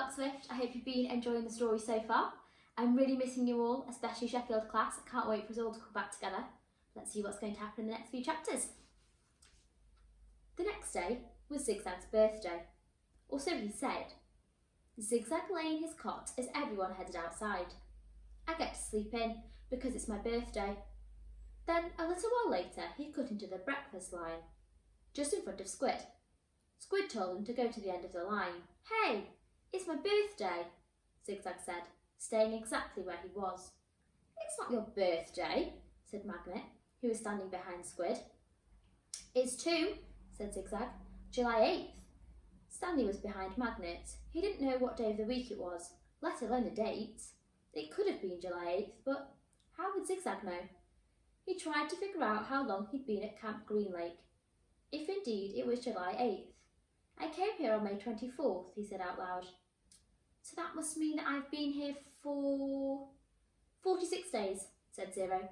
Smart Swift. I hope you've been enjoying the story so far. I'm really missing you all, especially Sheffield class. I can't wait for us all to come back together. Let's see what's going to happen in the next few chapters. The next day was Zigzag's birthday, or so he said. Zigzag lay in his cot as everyone headed outside. I get to sleep in because it's my birthday. Then, a little while later, he cut into the breakfast line, just in front of Squid. Squid told him to go to the end of the line. "Hey, it's my birthday," Zigzag said, staying exactly where he was. "It's not your birthday," said Magnet, who was standing behind Squid. "It's 2, said Zigzag. "July 8th. Stanley was behind Magnet. He didn't know what day of the week it was, let alone the date. It could have been July 8th, but how would Zigzag know? He tried to figure out how long he'd been at Camp Green Lake. If indeed it was July 8th. "I came here on May 24th, he said out loud. "So that must mean that I've been here for 46 days, said Zero.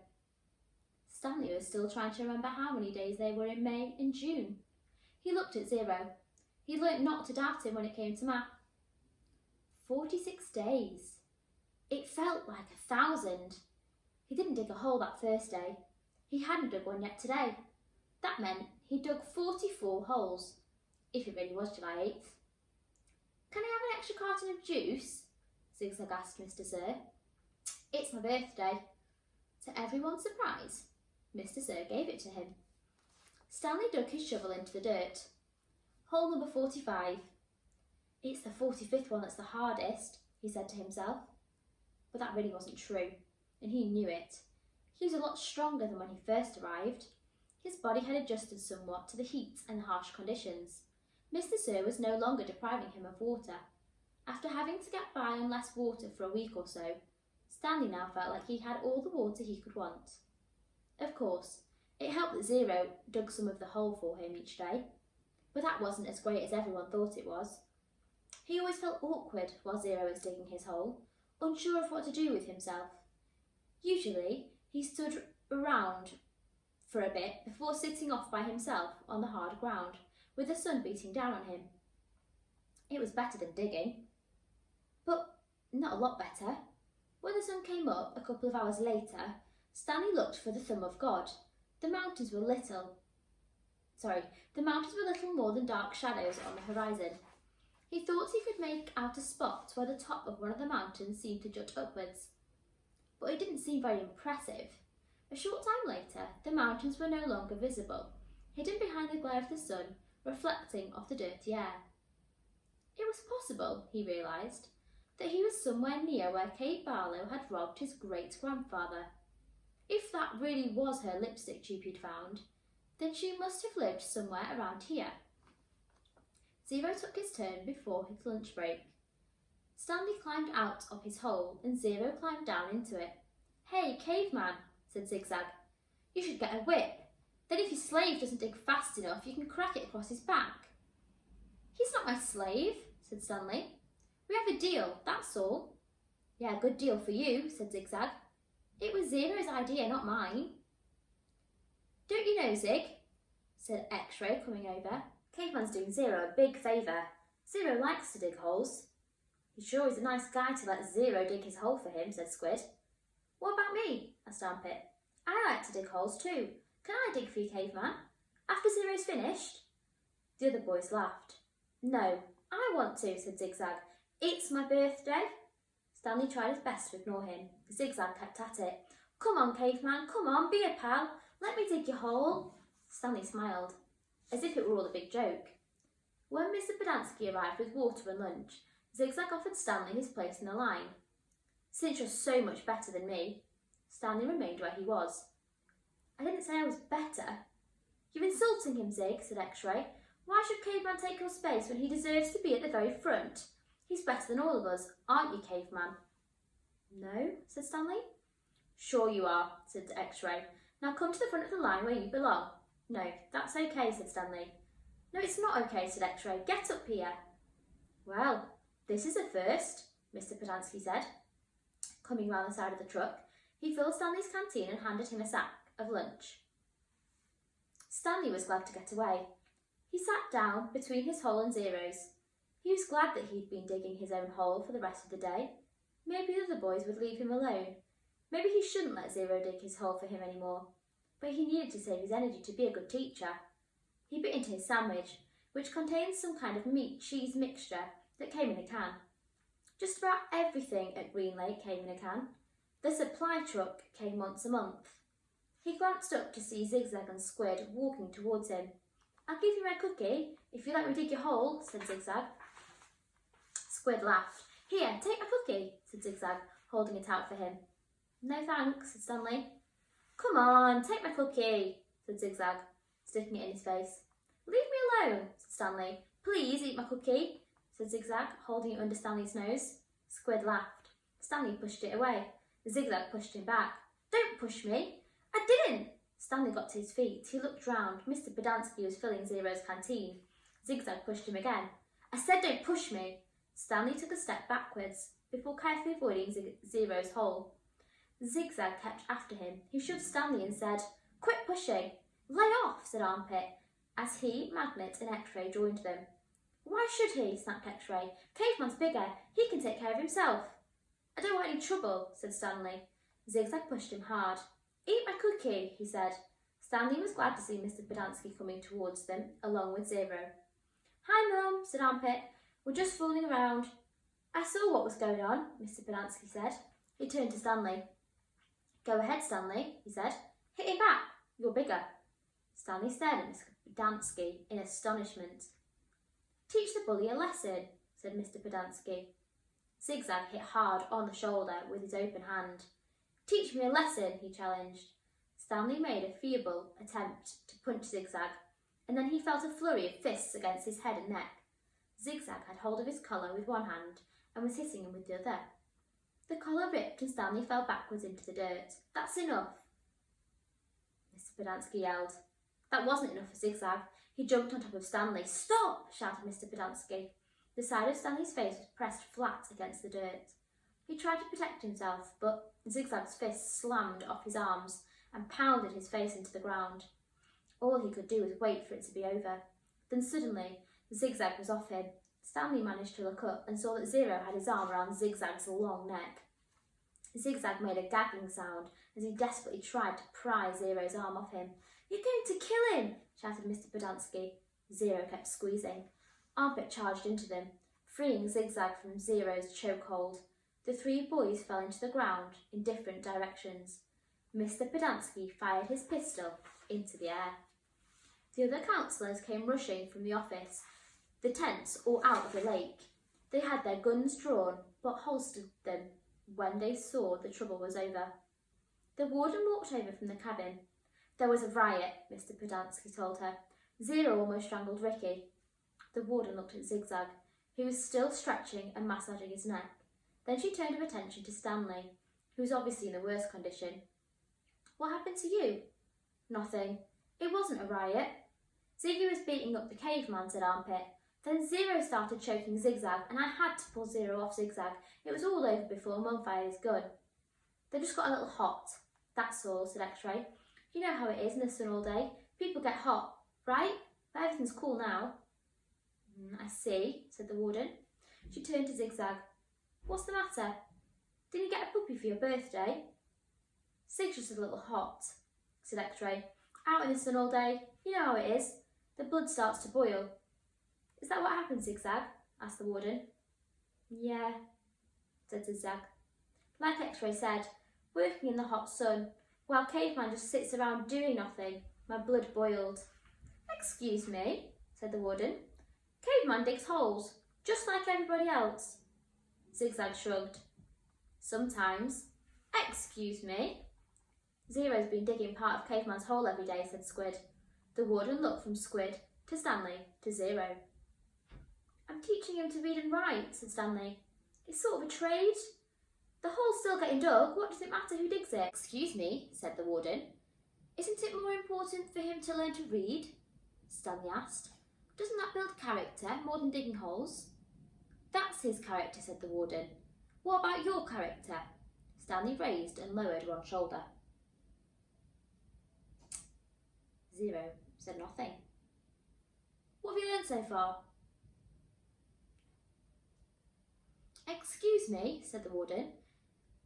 Stanley was still trying to remember how many days they were in May and June. He looked at Zero. He'd learnt not to doubt him when it came to math. 46 days. It felt like 1,000. He didn't dig a hole that first day. He hadn't dug one yet today. That meant he dug 44 holes, if it really was July 8th. "Can I have an extra carton of juice?" Zigzag asked Mr. Sir. "It's my birthday." To everyone's surprise, Mr. Sir gave it to him. Stanley dug his shovel into the dirt. "Hole number 45. "It's the 45th one that's the hardest," he said to himself. But that really wasn't true, and he knew it. He was a lot stronger than when he first arrived. His body had adjusted somewhat to the heat and the harsh conditions. Mr. Sir was no longer depriving him of water. After having to get by on less water for a week or so, Stanley now felt like he had all the water he could want. Of course, it helped that Zero dug some of the hole for him each day, but that wasn't as great as everyone thought it was. He always felt awkward while Zero was digging his hole, unsure of what to do with himself. Usually, he stood around for a bit before sitting off by himself on the hard ground, with the sun beating down on him. It was better than digging, but not a lot better. When the sun came up a couple of hours later, Stanley looked for the thumb of God. The mountains were little more than dark shadows on the horizon. He thought he could make out a spot where the top of one of the mountains seemed to jut upwards, but it didn't seem very impressive. A short time later, the mountains were no longer visible, hidden behind the glare of the sun, reflecting off the dirty air. It was possible, he realised, that he was somewhere near where Kate Barlow had robbed his great-grandfather. If that really was her lipstick tube he'd found, then she must have lived somewhere around here. Zero took his turn before his lunch break. Stanley climbed out of his hole and Zero climbed down into it. "Hey, caveman," said Zigzag, "you should get a whip. Then if your slave doesn't dig fast enough, you can crack it across his back." "He's not my slave," said Stanley. "We have a deal, that's all." "Yeah, good deal for you," said Zigzag. "It was Zero's idea, not mine." "Don't you know, Zig?" said X-Ray, coming over. "Caveman's doing Zero a big favour. Zero likes to dig holes." "He sure is a nice guy to let Zero dig his hole for him," said Squid. "What about me?" asked Armpit. "I like to dig holes too. Can I dig for you, Caveman? After Zero's finished?" The other boys laughed. "No, I want to," said Zigzag. "It's my birthday." Stanley tried his best to ignore him. Zigzag kept at it. "Come on, Caveman, come on, be a pal. Let me dig your hole." Stanley smiled, as if it were all a big joke. When Mr. Podansky arrived with water and lunch, Zigzag offered Stanley his place in the line. "Since you're so much better than me," Stanley remained where he was. "I didn't say I was better." "You're insulting him, Zig," said X-Ray. "Why should Caveman take your space when he deserves to be at the very front? He's better than all of us, aren't you, Caveman?" "No," said Stanley. "Sure you are," said X-Ray. "Now come to the front of the line where you belong." "No, that's okay," said Stanley. "No, it's not okay," said X-Ray. "Get up here." "Well, this is a first," Mr. Podansky said. Coming round the side of the truck, he filled Stanley's canteen and handed him a sack of lunch. Stanley was glad to get away. He sat down between his hole and Zero's. He was glad that he'd been digging his own hole for the rest of the day. Maybe the other boys would leave him alone. Maybe he shouldn't let Zero dig his hole for him anymore. But he needed to save his energy to be a good teacher. He bit into his sandwich, which contained some kind of meat-cheese mixture that came in a can. Just about everything at Green Lake came in a can. The supply truck came once a month. He glanced up to see Zigzag and Squid walking towards him. "I'll give you my cookie if you let me dig your hole," said Zigzag. Squid laughed. "Here, take my cookie," said Zigzag, holding it out for him. "No thanks," said Stanley. "Come on, take my cookie," said Zigzag, sticking it in his face. "Leave me alone," said Stanley. "Please eat my cookie," said Zigzag, holding it under Stanley's nose. Squid laughed. Stanley pushed it away. Zigzag pushed him back. "Don't push me." "I didn't." Stanley got to his feet. He looked round. Mr. Pedanski was filling Zero's canteen. Zigzag pushed him again. "I said don't push me." Stanley took a step backwards before carefully avoiding Zero's hole. Zigzag kept after him. He shoved Stanley and said, "Quit pushing." "Lay off," said Armpit, as he, Magnet and X-Ray joined them. "Why should he?" snapped X-Ray. "Caveman's bigger. He can take care of himself." "I don't want any trouble," said Stanley. Zigzag pushed him hard. "Eat my cookie," he said. Stanley was glad to see Mr. Pedanski coming towards them, along with Zero. "Hi, Mum," said Armpit. "We're just fooling around." "I saw what was going on," Mr. Pedanski said. He turned to Stanley. "Go ahead, Stanley," he said. "Hit him back. You're bigger." Stanley stared at Mr. Pedanski in astonishment. "Teach the bully a lesson," said Mr. Pedanski. Zigzag hit hard on the shoulder with his open hand. "Teach me a lesson," he challenged. Stanley made a feeble attempt to punch Zigzag, and then he felt a flurry of fists against his head and neck. Zigzag had hold of his collar with one hand and was hitting him with the other. The collar ripped and Stanley fell backwards into the dirt. "That's enough," Mr. Pedanski yelled. That wasn't enough for Zigzag. He jumped on top of Stanley. "Stop!" shouted Mr. Pedanski. The side of Stanley's face was pressed flat against the dirt. He tried to protect himself, but Zigzag's fist slammed off his arms and pounded his face into the ground. All he could do was wait for it to be over. Then suddenly, Zigzag was off him. Stanley managed to look up and saw that Zero had his arm around Zigzag's long neck. Zigzag made a gagging sound as he desperately tried to pry Zero's arm off him. "You're going to kill him!" shouted Mr. Pedanski. Zero kept squeezing. Armpit charged into them, freeing Zigzag from Zero's chokehold. The three boys fell into the ground in different directions. Mr. Pedanski fired his pistol into the air. The other councillors came rushing from the office, the tents all out of the lake. They had their guns drawn, but holstered them when they saw the trouble was over. The warden walked over from the cabin. "There was a riot," Mr. Pedanski told her. "Zero almost strangled Ricky." The warden looked at Zigzag, who was still stretching and massaging his neck. Then she turned her attention to Stanley, who was obviously in the worst condition. "What happened to you?" "Nothing. It wasn't a riot. Ziggy was beating up the caveman," said Armpit. "Then Zero started choking Zigzag, and I had to pull Zero off Zigzag. It was all over before Mum fired his gun. They just got a little hot. That's all," said X-Ray. "You know how it is in the sun all day. People get hot, right? But everything's cool now." "I see," said the warden. She turned to Zigzag. "What's the matter? Didn't you get a puppy for your birthday?" "Zig's just a little hot," said X-Ray. "Out in the sun all day. You know how it is. The blood starts to boil." "Is that what happened, Zigzag?" asked the warden. "Yeah," said Zigzag. "Like X-Ray said, working in the hot sun, while Caveman just sits around doing nothing. My blood boiled." "Excuse me," said the warden. "Caveman digs holes, just like everybody else." Zigzag shrugged. "Sometimes." "Excuse me." "Zero's been digging part of Caveman's hole every day," said Squid. The warden looked from Squid to Stanley to Zero. "I'm teaching him to read and write," said Stanley. "It's sort of a trade. The hole's still getting dug. What does it matter who digs it?" "Excuse me," said the warden. "Isn't it more important for him to learn to read?" Stanley asked. "Doesn't that build character more than digging holes?" "That's his character," said the warden. "What about your character?" Stanley raised and lowered one shoulder. Zero said nothing. "What have you learned so far?" Excuse me, said the warden.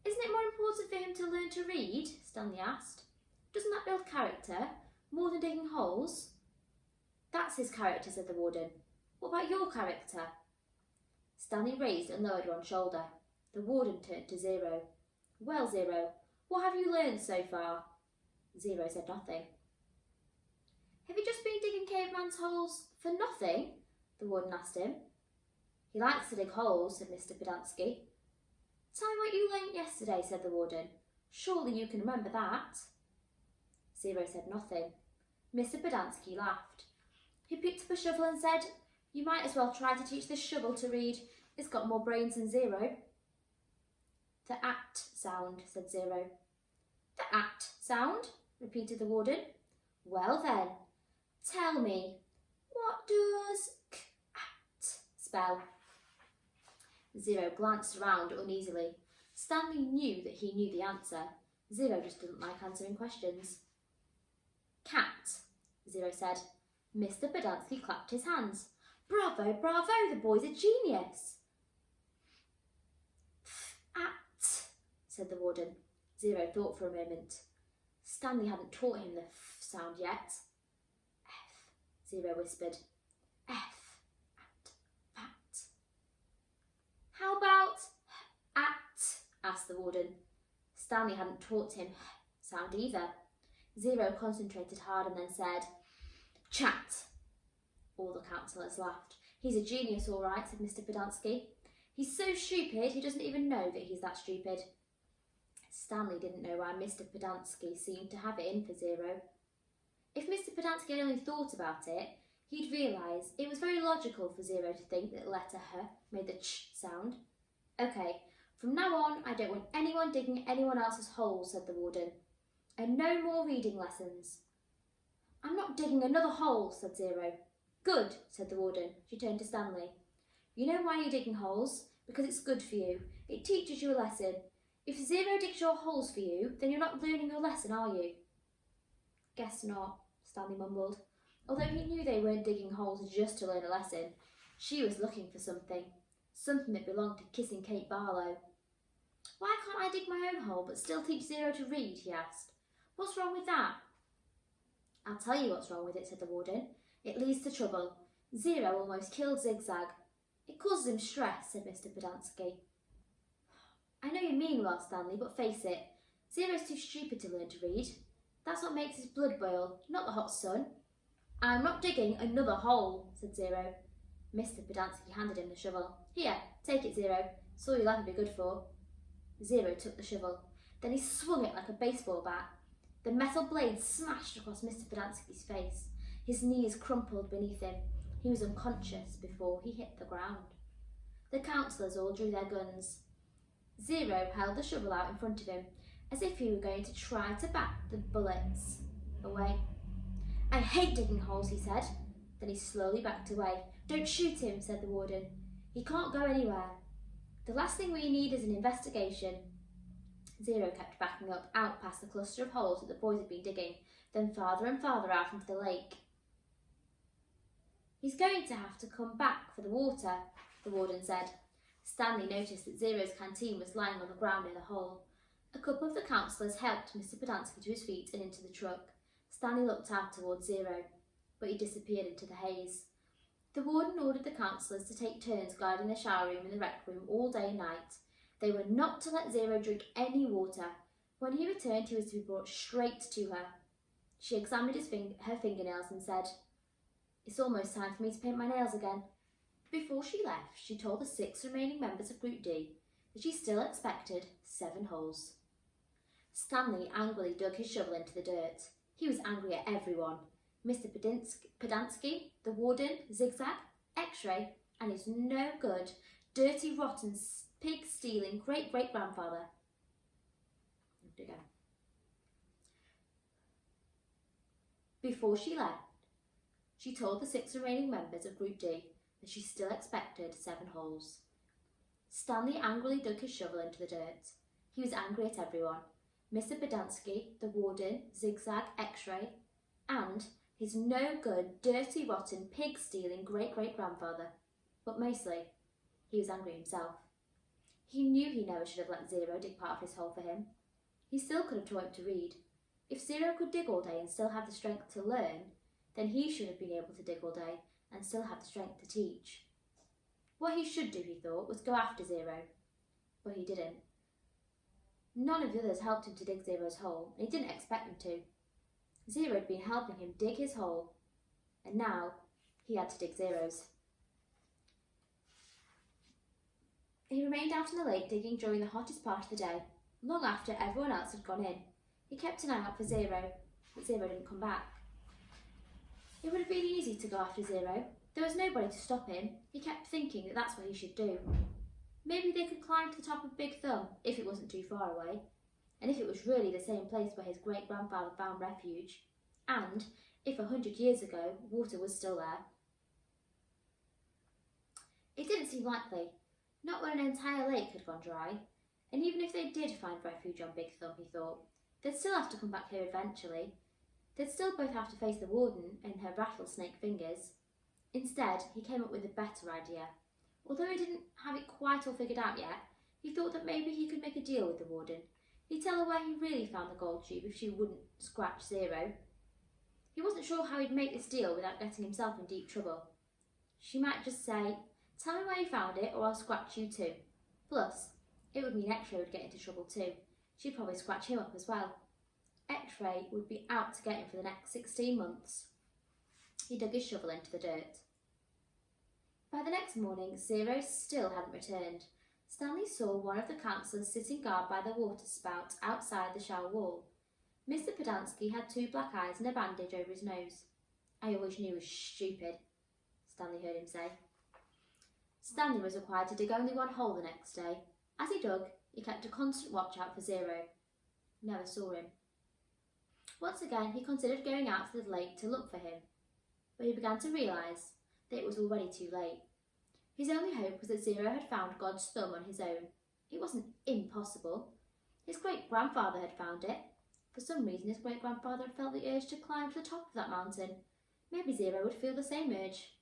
Isn't it more important for him to learn to read? Stanley asked. Doesn't that build character, more than digging holes? That's his character, said the warden. What about your character? Stanley raised and lowered one shoulder. The warden turned to Zero. Well, Zero, what have you learned so far? Zero said nothing. Have you just been digging caveman's holes for nothing? The warden asked him. He likes to dig holes, said Mr. Pedanski. Tell me what you learnt yesterday, said the warden. Surely you can remember that. Zero said nothing. Mr. Pedanski laughed. He picked up a shovel and said, You might as well try to teach this shovel to read. It's got more brains than Zero. The at sound, said Zero. The at sound, repeated the warden. Well then, tell me, what does k-at spell? Zero glanced around uneasily. Stanley knew that he knew the answer. Zero just didn't like answering questions. Cat, Zero said. Mr. Pedanski clapped his hands. Bravo, bravo, the boy's a genius. At, said the warden. Zero thought for a moment. Stanley hadn't taught him the f sound yet. F, Zero whispered. F, at, fat. How about at, asked the warden. Stanley hadn't taught him sound either. Zero concentrated hard and then said, Chat. All the councillors laughed. He's a genius, all right, said Mr. Pedanski. He's so stupid he doesn't even know that he's that stupid. Stanley didn't know why Mr. Pedanski seemed to have it in for Zero. If Mr. Pedanski had only thought about it, he'd realise it was very logical for Zero to think that the letter H made the ch sound. OK, from now on I don't want anyone digging anyone else's holes, said the warden. And no more reading lessons. I'm not digging another hole, said Zero. Good, said the warden. She turned to Stanley. You know why you're digging holes? Because it's good for you. It teaches you a lesson. If Zero digs your holes for you, then you're not learning your lesson, are you? Guess not, Stanley mumbled. Although he knew they weren't digging holes just to learn a lesson, she was looking for something that belonged to Kissing Kate Barlow. Why can't I dig my own hole but still teach Zero to read, he asked. What's wrong with that? I'll tell you what's wrong with it, said the warden. It leads to trouble. Zero almost killed Zigzag. It causes him stress, said Mr. Pedanski. I know you mean well, Stanley, but face it, Zero's too stupid to learn to read. That's what makes his blood boil, not the hot sun. I'm not digging another hole, said Zero. Mr. Pedanski handed him the shovel. Here, take it, Zero. It's all you'll ever be good for. Zero took the shovel. Then he swung it like a baseball bat. The metal blade smashed across Mr. Pedanski's face. His knees crumpled beneath him. He was unconscious before he hit the ground. The councillors all drew their guns. Zero held the shovel out in front of him, as if he were going to try to bat the bullets away. I hate digging holes, he said. Then he slowly backed away. Don't shoot him, said the warden. He can't go anywhere. The last thing we need is an investigation. Zero kept backing up, out past the cluster of holes that the boys had been digging, then farther and farther out into the lake. He's going to have to come back for the water, the warden said. Stanley noticed that Zero's canteen was lying on the ground near the hole. A couple of the councillors helped Mr. Pedanski to his feet and into the truck. Stanley looked out towards Zero, but he disappeared into the haze. The warden ordered the councillors to take turns guarding the shower room and the rec room all day and night. They were not to let Zero drink any water. When he returned, he was to be brought straight to her. She examined her fingernails and said, It's almost time for me to paint my nails again. Before she left, she told the 6 remaining members of Group D that she still expected 7 holes. Stanley angrily dug his shovel into the dirt. He was angry at everyone. Mr. Pedanski, the warden, Zigzag, X-Ray, and his no good, dirty, rotten, pig-stealing great-great-grandfather. Before she left, she told the 6 remaining members of Group D that she still expected 7 holes. Stanley angrily dug his shovel into the dirt. He was angry at everyone. Mr. Pedanski, the warden, Zigzag, X-Ray, and his no-good, dirty, rotten, pig-stealing great-great-grandfather. But mostly, he was angry himself. He knew he never should have let Zero dig part of his hole for him. He still could have taught him to read. If Zero could dig all day and still have the strength to learn, then he should have been able to dig all day and still have the strength to teach. What he should do, he thought, was go after Zero, but he didn't. None of the others helped him to dig Zero's hole, and he didn't expect them to. Zero had been helping him dig his hole, and now he had to dig Zero's. He remained out in the lake digging during the hottest part of the day, long after everyone else had gone in. He kept an eye out for Zero, but Zero didn't come back. It would have been easy to go after Zero. There was nobody to stop him. He kept thinking that that's what he should do. Maybe they could climb to the top of Big Thumb, if it wasn't too far away, and if it was really the same place where his great-grandfather found refuge, and if 100 years ago water was still there. It didn't seem likely, not when an entire lake had gone dry, and even if they did find refuge on Big Thumb, he thought, they'd still have to come back here eventually. They'd still both have to face the warden and her rattlesnake fingers. Instead, he came up with a better idea. Although he didn't have it quite all figured out yet, he thought that maybe he could make a deal with the warden. He'd tell her where he really found the gold tube if she wouldn't scratch Zero. He wasn't sure how he'd make this deal without getting himself in deep trouble. She might just say, tell me where you found it or I'll scratch you too. Plus, it would mean X-Ray would get into trouble too. She'd probably scratch him up as well. X-Ray would be out to get him for the next 16 months. He dug his shovel into the dirt. By the next morning, Zero still hadn't returned. Stanley saw one of the councillors sitting guard by the water spout outside the shower wall. Mr. Podansky had 2 black eyes and a bandage over his nose. I always knew he was stupid, Stanley heard him say. Stanley was required to dig only one hole the next day. As he dug, he kept a constant watch out for Zero. Never saw him. Once again, he considered going out to the lake to look for him, but he began to realise that it was already too late. His only hope was that Zero had found God's thumb on his own. It wasn't impossible. His great-grandfather had found it. For some reason, his great-grandfather had felt the urge to climb to the top of that mountain. Maybe Zero would feel the same urge.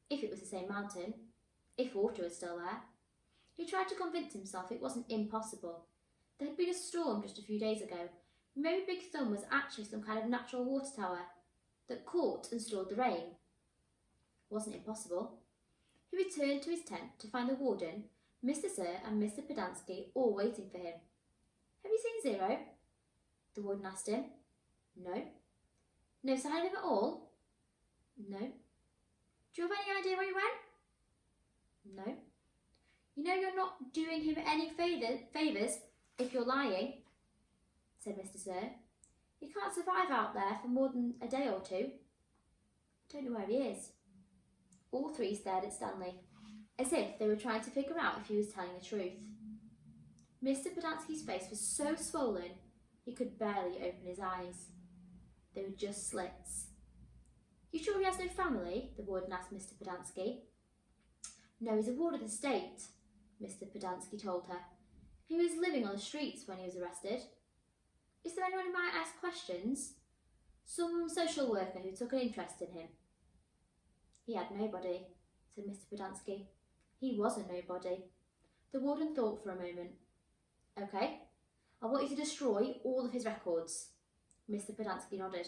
If it was the same mountain. If water was still there. He tried to convince himself it wasn't impossible. There had been a storm just a few days ago. Maybe Big Thumb was actually some kind of natural water tower that caught and stored the rain. Wasn't impossible. He returned to his tent to find the warden, Mr. Sir and Mr. Podansky all waiting for him. Have you seen Zero? The warden asked him. No. No sign of him at all? No. Do you have any idea where he went? No. You know you're not doing him any favours if you're lying, said Mr. Sir. He can't survive out there for more than a day or two. I don't know where he is. All 3 stared at Stanley, as if they were trying to figure out if he was telling the truth. Mr. Podansky's face was so swollen he could barely open his eyes. They were just slits. You sure he has no family? The warden asked Mr. Podansky. No, he's a ward of the state, Mr. Podansky told her. He was living on the streets when he was arrested. Is there anyone who might ask questions? Some social worker who took an interest in him. He had nobody, said Mr. Podansky. He was a nobody. The warden thought for a moment. OK, I want you to destroy all of his records. Mr. Podansky nodded.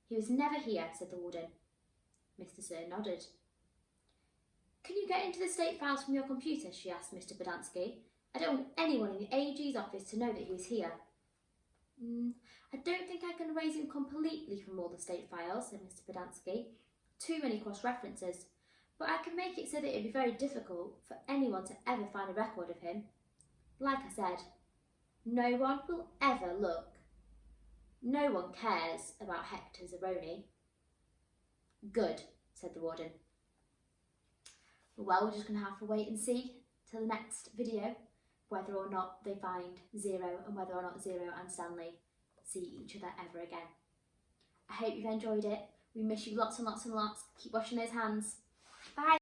He was never here, said the warden. Mr. Sir nodded. Can you get into the state files from your computer? She asked Mr. Podansky. I don't want anyone in the AG's office to know that he was here. I don't think I can erase him completely from all the state files, said Mr. Podansky. Too many cross-references. But I can make it so that it'd be very difficult for anyone to ever find a record of him. Like I said, no one will ever look. No one cares about Hector Zeroni. Good, said the warden. Well, we're just going to have to wait and see till the next video whether or not they find Zero and whether or not Zero and Stanley see each other ever again. I hope you've enjoyed it. We miss you lots and lots and lots. Keep washing those hands. Bye.